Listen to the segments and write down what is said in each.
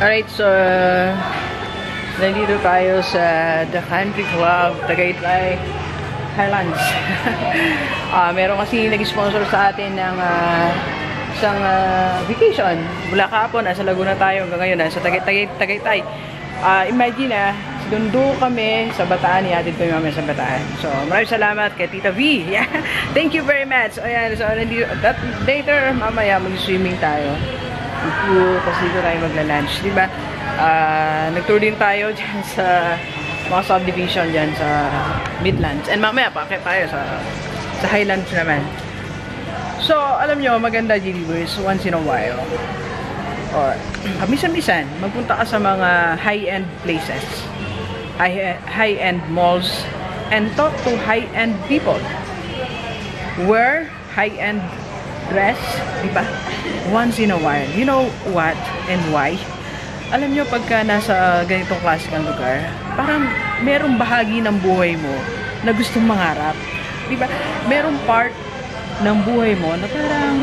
Alright, so nandito tayo sa The Country Club, Tagaytay, Highlands. Meron kasi nag-sponsor sa atin ng isang vacation. Mula kahapon, nasa Laguna tayo hanggang ngayon, nasa Tagaytay. Imagine dundo kami sa Bataan, ihatid ko yung mamaya sa Bataan. So, maraming salamat kay Tita V. Yeah. Thank you very much. Ayan, so nandito, later, mamaya mag-swimming tayo. Tapos dito tayo magla-lunch, diba? Nag-tour din tayo dyan sa mga subdivision dyan sa Midlands. And mamaya, paakit tayo sa Highlands naman. So, alam nyo, maganda G-Viewers, once in a while. Or, misan-misan, magpunta ka sa mga high-end places. High-end malls. And talk to high-end people. Wear high-end dress, diba? Once in a while. You know what and why? Alam nyo, pagka nasa ganitong klase kang lugar, parang merong bahagi ng buhay mo na gustong mangarap. Diba? Merong part ng buhay mo na parang,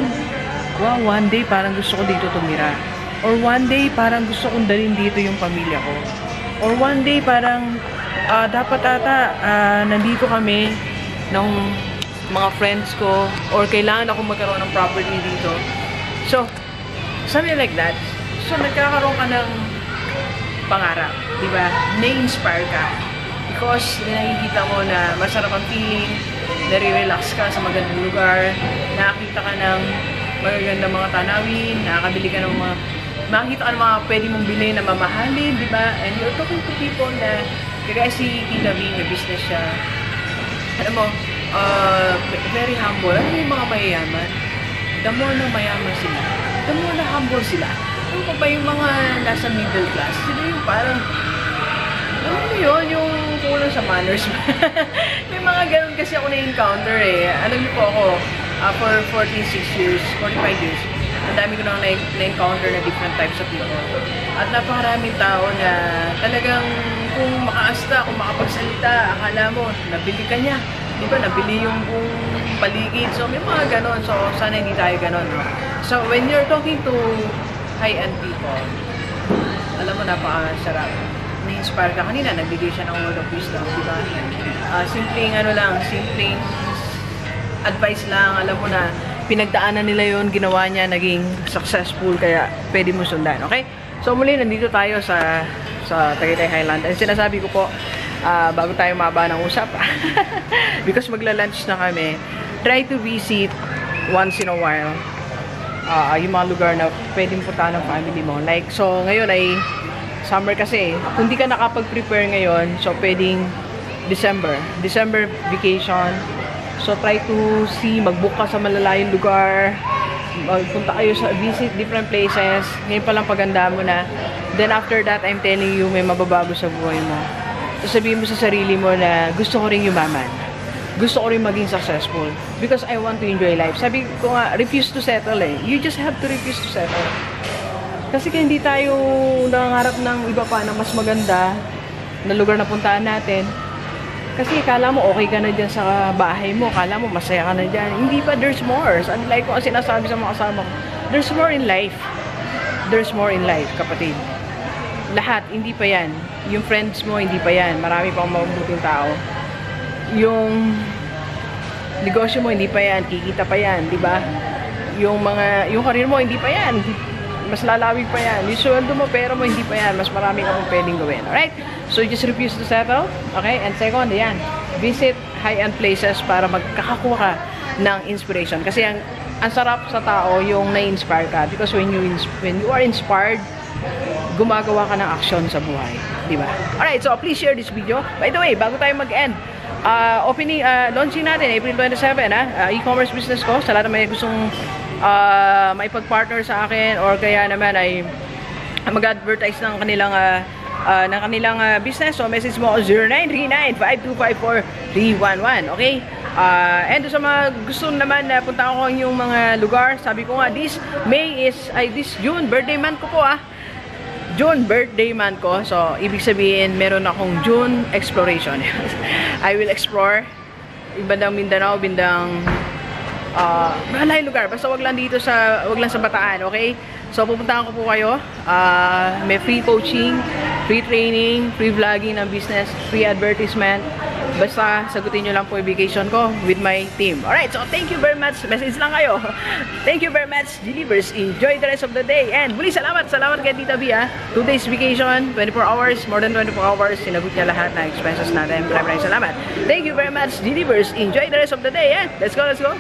wow, one day parang gusto ko dito tumira. Or one day parang gusto kong dalhin dito yung pamilya ko. Or one day parang, dapat ata, nandito kami ng mga friends ko, or kailangan ako magkaroon ng property dito. So, something like that. So, nagkakaroon ka ng pangarap, diba? Na-inspire ka. Because, nakikita mo na masarap ang feeling, nare-relax ka sa magandang lugar, nakakita ka ng magagandang mga tanawin, nakakabili ka ng mga, makikita ka ng mga pwede mong bilhin na mamahalin, diba? And you're talking to people na, kaya si Tita V, na business siya, alam mo, very humble. Ano yung mga mayayaman? The more na mayaman sila, the more na humble sila. Ano pa ba yung mga nasa middle class? Sila yung parang, alam mo yun, yung kulang sa manners. May mga ganun kasi ako na-encounter eh. Alam niyo po ako, for 45 years, ang dami ko nang na-encounter na different types of people. At napakaraming tao na talagang kung makaasta, kung makapagsalita, akala mo, nabili ka niya. Diba, nabili yung buong paligid. So, may mga ganon. So, sana hindi tayo ganon. No? So, when you're talking to high-end people, alam mo, napakasarap. Na-inspire ka kanina, nagbigay siya ng word of wisdom. Diba? Simpleng ano lang, simpleng advice lang. Alam mo na, pinagdaanan nila yon, ginawa niya, naging successful, kaya pwede mo sundan. Okay? So, muli, nandito tayo sa Tagaytay Highland. And sinasabi ko po, bago tayo maba ng usap, because magla-lunch na kami, try to visit once in a while yung mga lugar na pwedeng puntahan ng family mo. Like, so ngayon ay summer kasi. Kung di ka nakapag-prepare ngayon, so pwedeng December vacation. So try to see, mag-book ka sa malalayong lugar, magpunta kayo sa visit different places. Ngayon palang paganda mo na. Then after that, I'm telling you, may mababago sa buhay mo. So sabihin mo sa sarili mo na gusto ko rin yumaman. Gusto ko rin maging successful. Because I want to enjoy life. Sabi ko nga, refuse to settle eh. You just have to refuse to settle. Kasi kaya hindi tayo nangangarap ng iba pa na mas maganda na lugar na puntaan natin. Kasi kala mo okay ka na dyan sa bahay mo. Kala mo masaya ka na dyan. Hindi pa, there's more. So, like ko ang sinasabi sa mga kasama ko, there's more in life. There's more in life, kapatid. Lahat, hindi pa yan. Yung friends mo, hindi pa yan. Marami pang mabuting tao. Yung negosyo mo, hindi pa yan. Kikita pa yan, di ba? Yung career mo, hindi pa yan. Mas lalawig pa yan. Yung sweldo mo, pera mo, hindi pa yan. Mas marami ka pang pwedeng gawin. Alright? So, just refuse to settle. Okay? And second, yan. Visit high-end places para magkakakuha ka ng inspiration. Kasi ang sarap sa tao yung na-inspire ka. Because when you are inspired, gumagawa ka ng action sa buhay. Diba? Alright, so please share this video. By the way, bago tayo mag-end, launching natin, April 27, e-commerce business ko. Sa lahat na may gustong maipag-partner sa akin or kaya naman ay mag-advertise ng kanilang business. So, message mo ako 0939-5254-311. Okay? And sa mga gusto naman na punta ko yung mga lugar, sabi ko nga, this June, birthday month ko po June, birthday month ko. So, ibig sabihin, meron akong June exploration. I will explore bandang Mindanao, bandang mahalay lugar. Basta wag lang sa Bataan, okay? So, pupuntahan ko po kayo. May free coaching, free training, free vlogging ng business, free advertisement. Basta, sagutin nyo lang po yung vacation ko with my team. Alright, so thank you very much. Message lang kayo. Thank you very much, Delivers. Enjoy the rest of the day. And muli, salamat kay Tita B, 2 days vacation, 24 hours, more than 24 hours. Sinagot niya lahat ng expenses natin. Maraming salamat. Thank you very much, Delivers. Enjoy the rest of the day. Let's go, let's go.